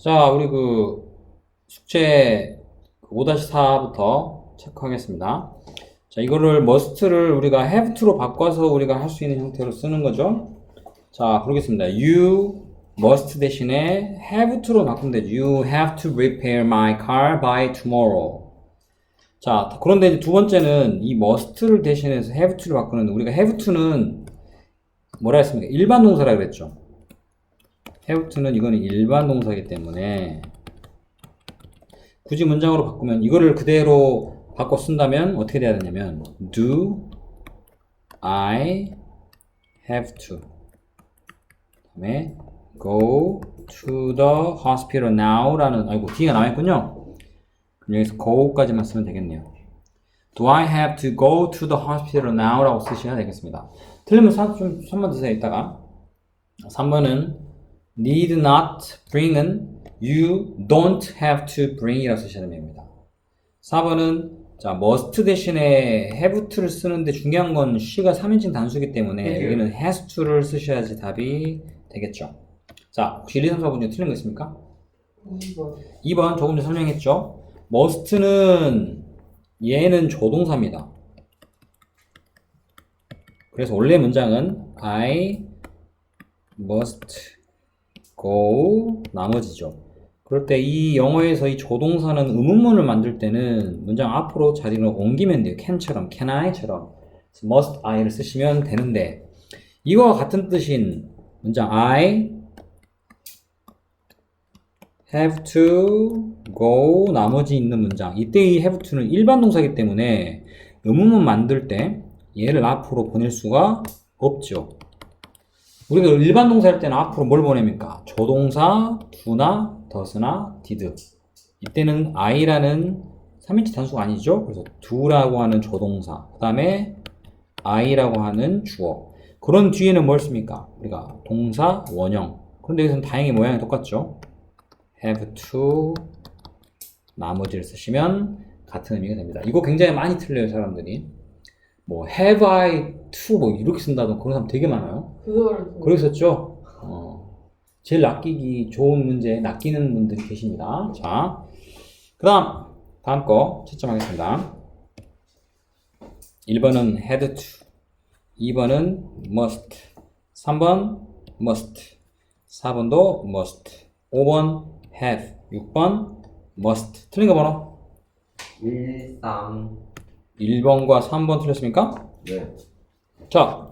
자, 우리 숙제 5-4부터 체크하겠습니다. 자, 이거를 must를 우리가 have to로 바꿔서 우리가 할 수 있는 형태로 쓰는 거죠. 자, 부르겠습니다. You must 대신에 have to로 바꾸면 되죠. You have to repair my car by tomorrow. 자, 그런데 이제 두 번째는 이 must를 대신해서 have to를 바꾸는데 우리가 have to는 뭐라 했습니까? 일반 동사라 그랬죠. have to는 이거는 일반 동사이기 때문에 굳이 문장으로 바꾸면 이거를 그대로 바꿔 쓴다면 어떻게 돼야 되냐면 do I have to 그다음에 go to the hospital now 라는 아이고 D가 나와있군요. 그럼 여기서 go까지만 쓰면 되겠네요. Do I have to go to the hospital now 라고 쓰셔야 되겠습니다. 틀리면 좀 손만 드세요. 이따가 3번은 need not bring은 you don't have to bring 이라고 쓰셔야 됩니다. 4번은 자, must 대신에 have to를 쓰는데 중요한 건 she가 3인칭 단수이기 때문에 여기는 has to를 쓰셔야지 답이 되겠죠. 자, 혹시 1, 2, 3, 4번 중에 틀린 거 있습니까? 2번 조금 전에 설명했죠. must는 얘는 조동사입니다. 그래서 원래 문장은 I must go 나머지죠. 그럴 때 이 영어에서 이 조동사는 의문문을 만들 때는 문장 앞으로 자리를 옮기면 돼요. can처럼, can I처럼 must I를 쓰시면 되는데 이거와 같은 뜻인 문장 I have to go 나머지 있는 문장 이때 이 have to는 일반 동사이기 때문에 의문문 만들 때 얘를 앞으로 보낼 수가 없죠. 우리가 일반 동사일 때는 앞으로 뭘 보냅니까? 조동사, do나, does나, did. 이때는 I라는 3인칭 단수가 아니죠? 그래서 do라고 하는 조동사, 그 다음에 I라고 하는 주어. 그런 뒤에는 뭘 씁니까? 우리가 동사, 원형. 그런데 여기서는 다행히 모양이 똑같죠? have to 나머지를 쓰시면 같은 의미가 됩니다. 이거 굉장히 많이 틀려요, 사람들이. 뭐 have I to 뭐 이렇게 쓴다던 그런 사람 되게 많아요. 그랬었죠. 제일 낚이기 좋은 문제 낚이는 분들이 계십니다. 자, 다음 거 채점하겠습니다. 1번은 had to, 2번은 must, 3번 must, 4번도 must, 5번 have, 6번 must. 틀린 거 번호? 1, 3. 1번과 3번 틀렸습니까? 네. 자,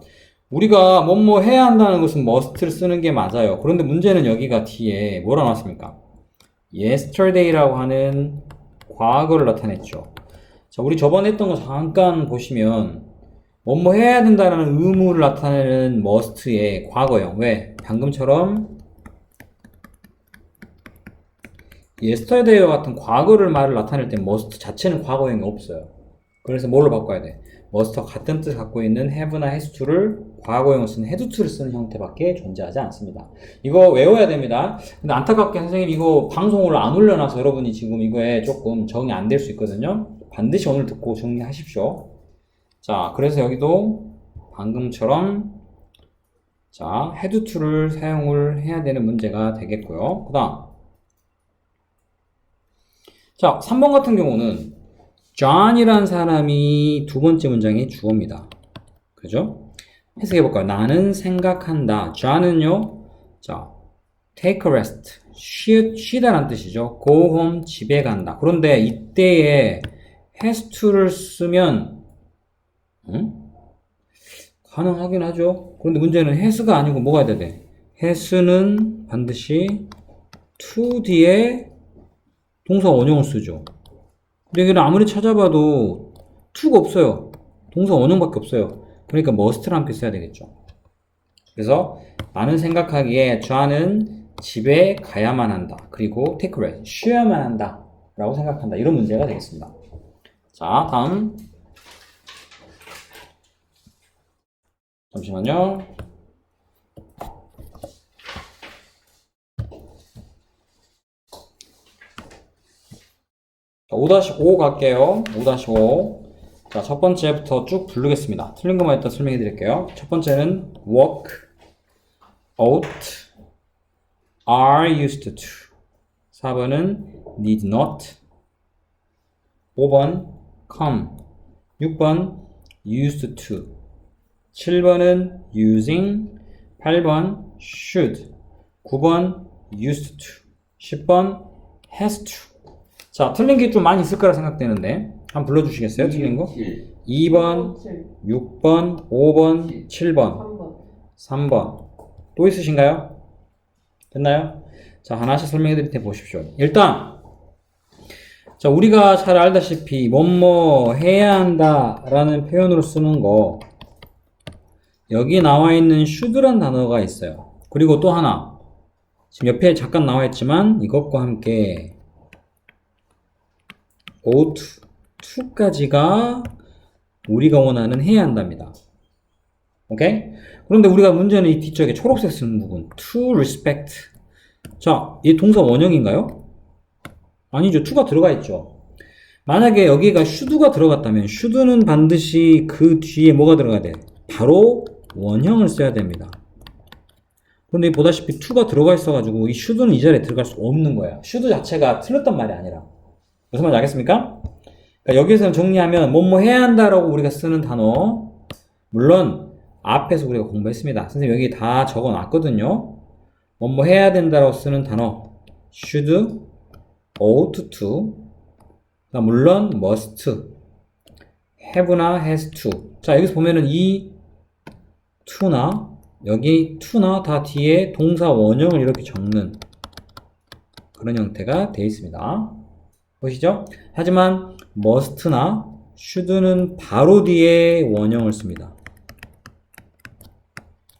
우리가 뭐뭐 해야 한다는 것은 must를 쓰는 게 맞아요. 그런데 문제는 여기가 뒤에 뭐라 나왔습니까? yesterday라고 하는 과거를 나타냈죠. 자, 우리 저번에 했던 거 잠깐 보시면 뭐뭐 해야 된다는 의무를 나타내는 must의 과거형. 왜? 방금처럼 yesterday와 같은 과거를 말을 나타낼 때 must 자체는 과거형이 없어요. 그래서 뭘로 바꿔야 돼? must와 같은 뜻을 갖고 있는 have나 has to를 과거형을 쓰는 had to를 쓰는 형태밖에 존재하지 않습니다. 이거 외워야 됩니다. 근데 안타깝게 선생님 이거 방송을 안 올려놔서 여러분이 지금 이거에 조금 적응이 안 될 수 있거든요. 반드시 오늘 듣고 정리하십시오. 자, 그래서 여기도 방금처럼 자, had to를 사용을 해야 되는 문제가 되겠고요. 그 다음 자, 3번 같은 경우는 John이란 사람이 두 번째 문장의 주어입니다. 그죠? 해석해볼까요? 나는 생각한다. John은요, 자, take a rest. 쉬다란 뜻이죠. go home, 집에 간다. 그런데 이때에 has to를 쓰면, 가능하긴 하죠. 그런데 문제는 has가 아니고 뭐가 해야 돼? has는 반드시 to 뒤에 동사 원형을 쓰죠. 근데 여기는 아무리 찾아봐도 to가 없어요. 동사 원형밖에 없어요. 그러니까 must를 함께 써야 되겠죠. 그래서 나는 생각하기에 John은 집에 가야만 한다. 그리고 take a rest, 쉬어야만 한다. 라고 생각한다. 이런 문제가 되겠습니다. 자, 다음. 잠시만요. 5-5 갈게요. 5-5. 자, 첫 번째부터 쭉 부르겠습니다. 틀린 것만 일단 설명해 드릴게요. 첫 번째는 walk, out, are used to. 4번은 need not. 5번 come. 6번 used to. 7번은 using. 8번 should. 9번 used to. 10번 has to. 자, 틀린 게 좀 많이 있을 거라 생각되는데 한번 불러주시겠어요? 틀린 거? 7. 2번, 6번, 5번, 7번, 3번. 3번. 또 있으신가요? 됐나요? 자, 하나씩 설명해 드릴 테 보십시오. 일단, 자, 우리가 잘 알다시피, 뭐뭐 해야 한다 라는 표현으로 쓰는 거, 여기 나와 있는 should란 단어가 있어요. 그리고 또 하나, 지금 옆에 잠깐 나와 있지만, 이것과 함께, ought to까지가 우리가 원하는 해야 한답니다. 오케이? 그런데 우리가 문제는 이 뒤쪽에 초록색 쓰는 부분, to respect. 자, 이 동사 원형인가요? 아니죠. to가 들어가 있죠. 만약에 여기가 should가 들어갔다면 should는 반드시 그 뒤에 뭐가 들어가야 돼? 바로 원형을 써야 됩니다. 그런데 보다시피 to가 들어가 있어가지고 이 should는 이 자리에 들어갈 수 없는 거야. should 자체가 틀렸단 말이 아니라. 무슨 말인지 알겠습니까? 그러니까 여기서는 정리하면 뭐뭐 해야 한다라고 우리가 쓰는 단어, 물론 앞에서 우리가 공부했습니다. 선생님 여기 다 적어놨거든요. 뭐뭐 해야 된다라고 쓰는 단어 should, ought to, 물론 must, have나 has to. 자, 여기서 보면은 이 to나 여기 to나 다 뒤에 동사 원형을 이렇게 적는 그런 형태가 되어 있습니다. 보시죠? 하지만 must나 should는 바로 뒤에 원형을 씁니다.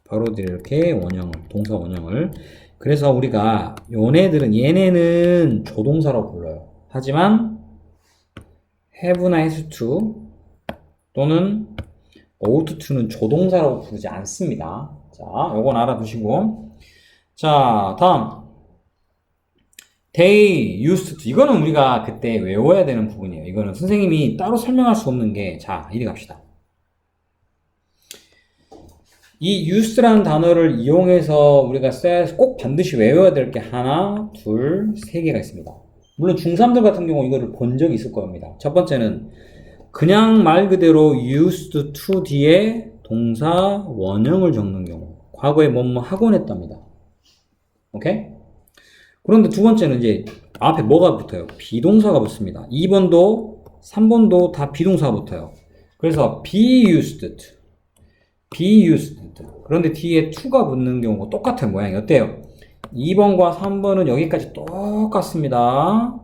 바로 뒤에 이렇게 원형을, 동사 원형을. 그래서 우리가 얘네는 조동사라고 불러요. 하지만 have나 has to 또는 ought to는 조동사라고 부르지 않습니다. 자, 요건 알아두시고. 자, 다음. They used to. 이거는 우리가 그때 외워야 되는 부분이에요. 이거는 선생님이 따로 설명할 수 없는 게, 자, 이리 갑시다. 이 use라는 단어를 이용해서 우리가 꼭 반드시 외워야 될 게 하나, 둘, 세 개가 있습니다. 물론 중3들 같은 경우 이거를 본 적이 있을 겁니다. 첫 번째는 그냥 말 그대로 used to 뒤에 동사 원형을 적는 경우. 과거에 뭐뭐 하곤 했답니다. 오케이? 그런데 두 번째는 이제 앞에 뭐가 붙어요? 비동사가 붙습니다. 2번도 3번도 다 비동사가 붙어요. 그래서 be used to, be used to. 그런데 뒤에 to가 붙는 경우가 똑같은 모양이 어때요? 2번과 3번은 여기까지 똑같습니다.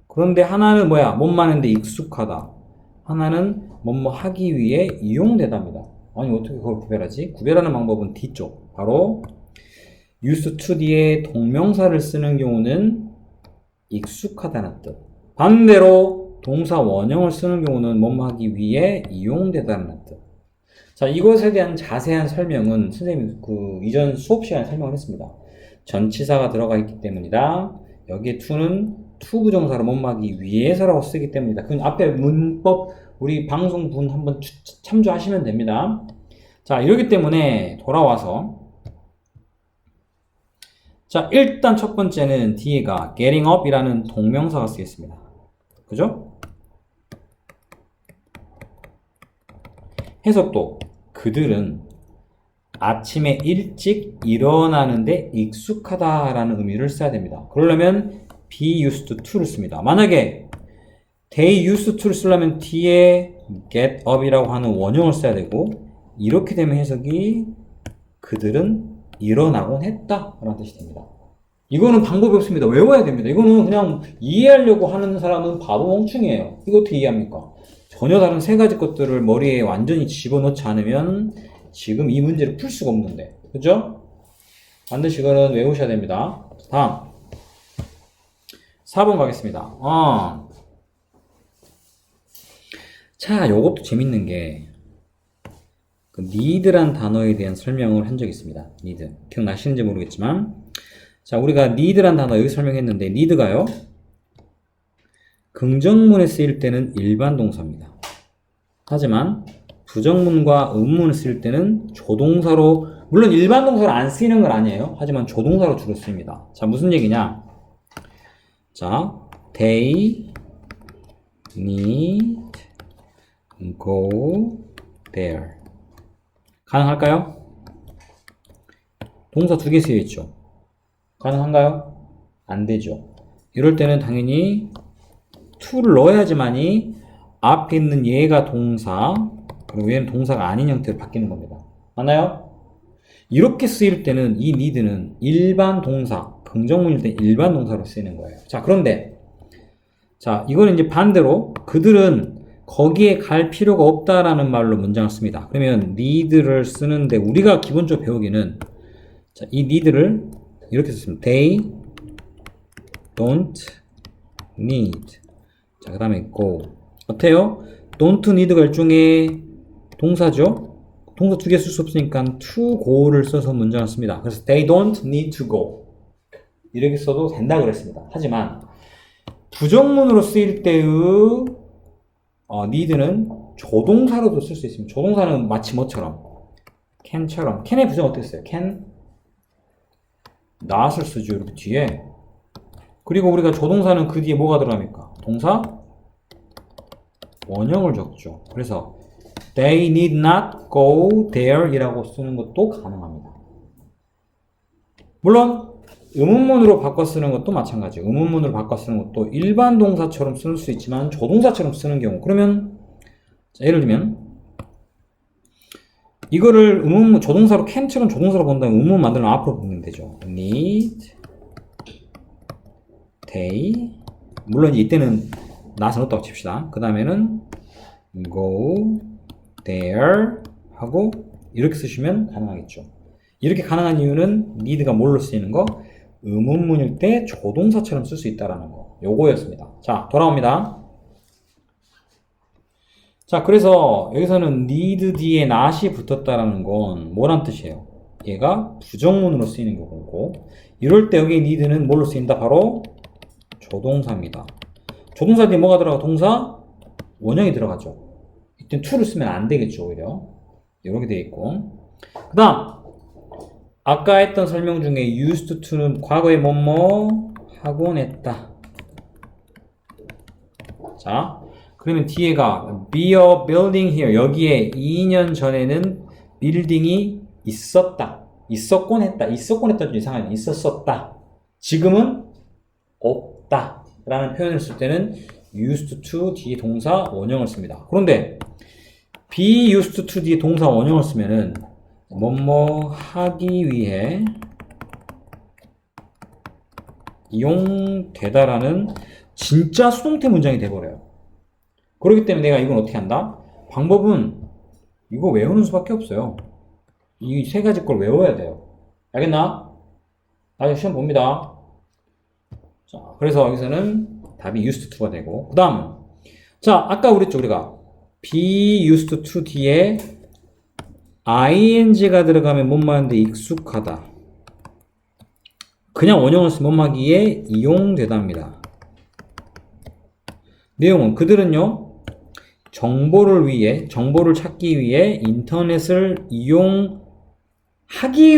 그런데 하나는 뭐야? 못 마는데 익숙하다. 하나는 뭐뭐 하기 위해 이용되답니다. 아니 어떻게 그걸 구별하지? 구별하는 방법은 뒤쪽. 바로 used to 뒤에 동명사를 쓰는 경우는 익숙하다는 뜻. 반대로 동사 원형을 쓰는 경우는 뭐뭐 하기 위해 이용되다는 뜻. 자, 이것에 대한 자세한 설명은 선생님이 그 이전 수업 시간에 설명을 했습니다. 전치사가 들어가 있기 때문이다. 여기에 to는 to 부정사로 뭐뭐 하기 위해서라고 쓰기 때문이다. 그 앞에 문법 우리 방송분 한번 참조하시면 됩니다. 자, 이러기 때문에 돌아와서 자, 일단 첫 번째는 뒤에가 getting up 이라는 동명사가 쓰겠습니다. 그죠? 해석도 그들은 아침에 일찍 일어나는데 익숙하다라는 의미를 써야 됩니다. 그러려면 be used to를 씁니다. 만약에 they used to를 쓰려면 뒤에 get up이라고 하는 원형을 써야 되고 이렇게 되면 해석이 그들은 일어나곤 했다 라는 뜻이 됩니다. 이거는 방법이 없습니다. 외워야 됩니다. 이거는 그냥 이해하려고 하는 사람은 바보 멍충이에요. 이거 어떻게 이해합니까? 전혀 다른 세 가지 것들을 머리에 완전히 집어넣지 않으면 지금 이 문제를 풀 수가 없는데, 그죠? 반드시 이거는 외우셔야 됩니다. 다음 4번 가겠습니다. 자, 요것도 재밌는 게 그 need란 단어에 대한 설명을 한 적이 있습니다. need. 기억나시는지 모르겠지만 자, 우리가 need란 단어 여기 설명했는데 need가요 긍정문에 쓰일 때는 일반 동사입니다. 하지만 부정문과 의문을 쓸 때는 조동사로, 물론 일반 동사로 안 쓰이는 건 아니에요. 하지만 조동사로 주로 쓰입니다. 자, 무슨 얘기냐? 자, they need go there. 가능할까요? 동사 두 개 쓰여 있죠. 가능한가요? 안 되죠. 이럴 때는 당연히 to를 넣어야지만이 앞에 있는 얘가 동사, 그리고 얘는 동사가 아닌 형태로 바뀌는 겁니다. 맞나요? 이렇게 쓰일 때는 이 need는 일반 동사, 긍정문일 때 일반 동사로 쓰이는 거예요. 자, 그런데 자, 이거는 이제 반대로 그들은 거기에 갈 필요가 없다라는 말로 문장을 씁니다. 그러면 need를 쓰는데 우리가 기본적으로 배우기는 자, 이 need를 이렇게 썼습니다. They don't need. 자, 그 다음에 go. 어때요? don't need가 일종의 동사죠? 동사 두 개 쓸 수 없으니까 to go를 써서 문장을 씁니다. 그래서 they don't need to go. 이렇게 써도 된다고 그랬습니다. 하지만 부정문으로 쓰일 때의 need는 조동사로도 쓸 수 있습니다. 조동사는 마치 뭐처럼? can처럼. can의 부정 어떻게 써요? can not을 쓰죠. 이렇게 뒤에. 그리고 우리가 조동사는 그 뒤에 뭐가 들어갑니까? 동사 원형을 적죠. 그래서 they need not go there 이라고 쓰는 것도 가능합니다. 물론 의문문으로 바꿔 쓰는 것도 마찬가지예요. 의문문으로 바꿔 쓰는 것도 일반 동사처럼 쓸 수 있지만 조동사처럼 쓰는 경우 그러면 자, 예를 들면 이거를 의문문 조동사로 can처럼 조동사로 본다면 의문문 만들면 앞으로 보면 되죠. need they 물론 이때는 not은 없다고 칩시다. 그 다음에는 go there 하고 이렇게 쓰시면 가능하겠죠. 이렇게 가능한 이유는 need가 뭘로 쓰이는 거? 의문문일 때 조동사처럼 쓸 수 있다라는 거. 요거였습니다. 자, 돌아옵니다. 자, 그래서 여기서는 need 뒤에 not이 붙었다라는 건 뭐란 뜻이에요? 얘가 부정문으로 쓰이는 경우고 이럴 때 여기 need는 뭘로 쓰인다? 바로 조동사입니다. 조동사 뒤에 뭐가 들어가? 동사 원형이 들어가죠. 이때 to를 쓰면 안 되겠죠, 오히려. 이렇게 되어 있고. 그 다음, 아까 했던 설명 중에 used to는 과거에 뭐뭐 하곤 했다. 자, 그러면 뒤에가 be a building here. 여기에 2년 전에는 빌딩이 있었다. 있었곤 했다. 있었곤 했다 좀 이상하네. 있었었다. 지금은 없다. 라는 표현을 쓸 때는 used to 뒤에 동사 원형을 씁니다. 그런데 be used to 뒤에 동사 원형을 쓰면은 뭐뭐 하기 위해 이용되다라는 진짜 수동태 문장이 돼버려요. 그렇기 때문에 내가 이건 어떻게 한다? 방법은 이거 외우는 수밖에 없어요. 이 세 가지 걸 외워야 돼요. 알겠나? 나중에 시험 봅니다. 자, 그래서 여기서는 답이 used to가 되고 그 다음은 자, 아까 그랬죠 우리가 be used to 뒤에 ing가 들어가면 뭐뭐하는데 익숙하다. 그냥 원형을 쓰면 뭐뭐하기에 이용되답니다. 내용은 그들은요 정보를 위해 정보를 찾기 위해 인터넷을 이용하기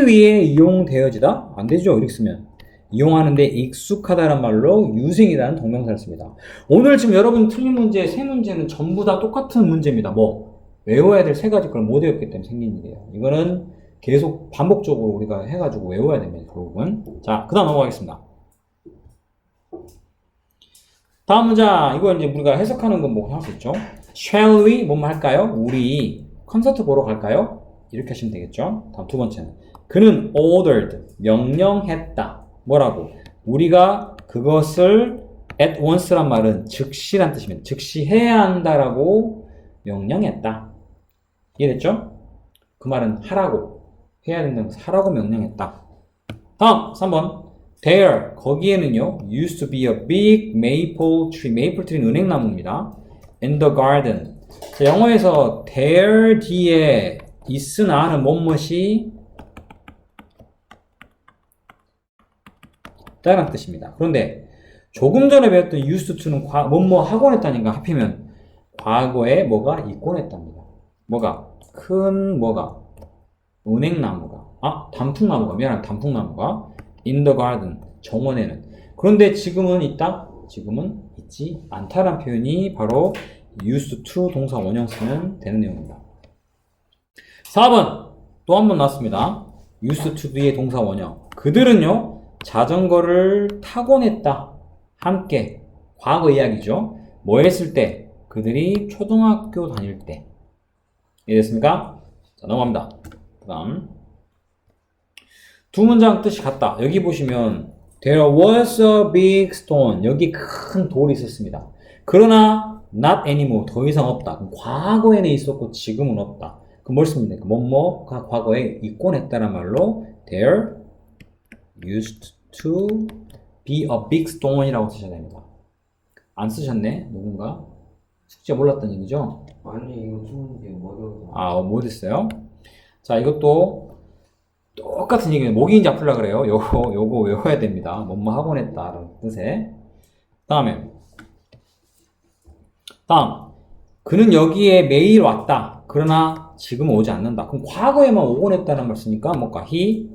위해 이용되어지다? 안 되죠 이렇게 쓰면 이용하는데 익숙하다는 말로 using이라는 동명사를 씁니다. 오늘 지금 여러분 틀린 문제 세 문제는 전부 다 똑같은 문제입니다. 뭐 외워야 될 세 가지 걸 못 외웠기 때문에 생긴 일이에요. 이거는 계속 반복적으로 우리가 해가지고 외워야 됩니다. 결국은. 자, 그 다음 넘어가겠습니다. 다음 문장 이거 이제 우리가 해석하는 건 뭐 할 수 있죠. Shall we 뭐뭐 할까요? 우리 콘서트 보러 갈까요? 이렇게 하시면 되겠죠. 다음 두 번째는 그는 ordered 명령했다. 뭐라고? 우리가 그것을 at once란 말은 즉시란 뜻입니다. 즉시 해야 한다라고 명령했다. 이해됐죠? 그 말은 하라고 해야 된다는 것을 하라고 명령했다. 다음 3번 There 거기에는요 used to be a big maple tree. maple tree는 은행나무입니다. In the garden. 자, 영어에서 there 뒤에 있으나 하는 뭐뭇이 있다는 뜻입니다. 그런데 조금 전에 배웠던 used to는 뭐뭐 하곤 했다니까 하필이면 과거에 뭐가 있곤 했답니다. 뭐가? 큰 뭐가? 은행나무가 단풍나무가 미안합니다. 단풍나무가 in the garden 정원에는 그런데 지금은 있다? 지금은 있지 않다라는 표현이 바로 used to 동사 원형 쓰면 되는 내용입니다. 4번 또 한 번 나왔습니다. used to be의 동사 원형. 그들은요 자전거를 타곤 했다. 함께 과거 이야기죠. 뭐 했을 때? 그들이 초등학교 다닐 때. 이해됐습니까? 자, 넘어갑니다. 그 다음 두 문장 뜻이 같다. 여기 보시면 There was a big stone. 여기 큰 돌이 있었습니다. 그러나 not anymore. 더 이상 없다. 그럼 과거에는 있었고 지금은 없다. 그럼 뭘 씁니까? 뭐뭐가 과거에 있곤 했다는 말로 There used to be a big stone이라고 쓰셔야 됩니다. 안 쓰셨네? 누군가? 숙제 몰랐던 얘기죠? 아니 이거 충분히 어려워. 아, 못했어요? 자, 이것도 똑같은 얘기예요. 모기인 잡으려고 그래요. 요거 외워야 됩니다. 뭐뭐 하곤 했다라는 뜻에. 다음. 그는 여기에 매일 왔다. 그러나 지금 오지 않는다. 그럼 과거에만 오곤 했다는 말 쓰니까 뭘까? He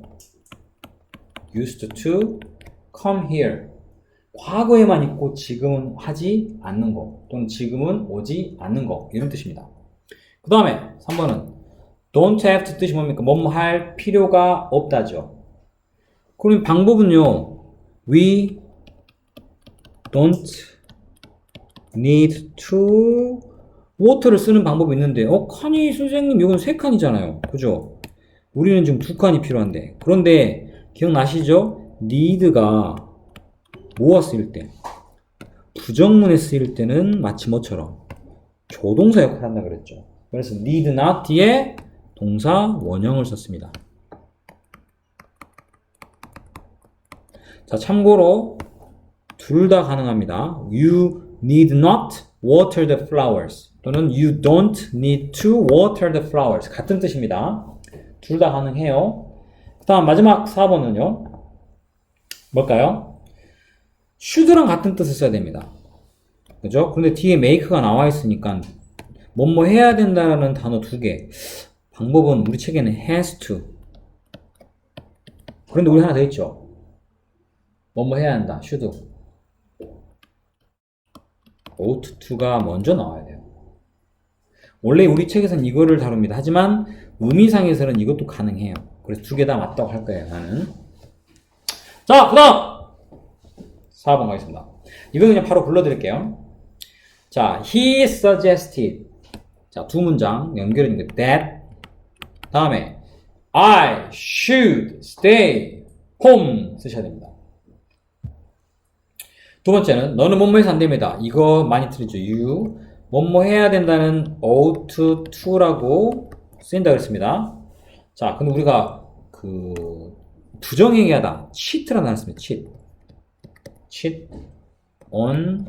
used to come here. 과거에만 있고 지금은 하지 않는 거. 또는 지금은 오지 않는 거. 이런 뜻입니다. 그 다음에 3번은 don't have to 뜻이 뭡니까? 뭐뭐 할 필요가 없다죠. 그럼 방법은요. We don't need to water를 쓰는 방법이 있는데 칸이 선생님 이건 3칸이잖아요. 그죠? 우리는 지금 2칸이 필요한데. 그런데 기억나시죠? need가 뭐가 쓰일 때? 부정문에 쓰일 때는 마치 뭐처럼 조동사 역할을 한다 그랬죠. 그래서 need not 뒤에 동사 원형을 썼습니다. 자, 참고로 둘 다 가능합니다. You need not water the flowers 또는 you don't need to water the flowers 같은 뜻입니다. 둘 다 가능해요. 그 다음 마지막 4번은요. 뭘까요? should랑 같은 뜻을 써야 됩니다. 그죠? 그런데 뒤에 make가 나와 있으니까 뭐뭐 해야 된다는 단어 2개. 방법은 우리 책에는 has to. 그런데 우리 하나 더 있죠. 뭐뭐 해야 한다. should. ought to가 먼저 나와야 돼요. 원래 우리 책에서는 이거를 다룹니다. 하지만 의미상에서는 이것도 가능해요. 그래서 2개 다 맞다고 할 거예요. 나는. 자, 그 다음 4번 가겠습니다. 이거 그냥 바로 불러드릴게요. 자, he suggested. 자, 2문장 연결해주는 게 that. 다음에 I should stay home 쓰셔야 됩니다. 두 번째는 너는 뭐뭐해서 안 됩니다. 이거 많이 틀리죠. you 뭐뭐 해야 된다는 ought to라고 쓰인다 그랬습니다. 자, 근데 우리가 그 부정행위하다 cheat라는 단어 씁니다. cheat on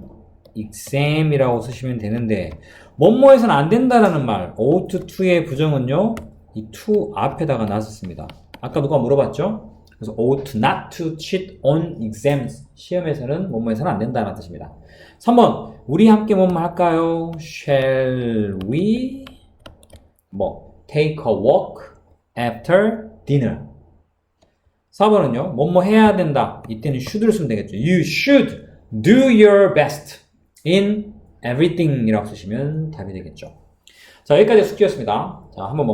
exam이라고 쓰시면 되는데 뭐뭐해서는 안 된다라는 말 ought to의 부정은요 이 to 앞에다가 놨었습니다. 아까 누가 물어봤죠? 그래서 ought not to cheat on exams 시험에서는 뭐뭐해서는 안 된다는 뜻입니다. 3번 우리 함께 뭐뭐 할까요? Shall we take a walk after dinner 4번은요 뭐뭐 해야 된다 이때는 should를 쓰면 되겠죠. You should do your best in everything 이라고 쓰시면 답이 되겠죠. 자, 여기까지 숙제였습니다. 자, 한번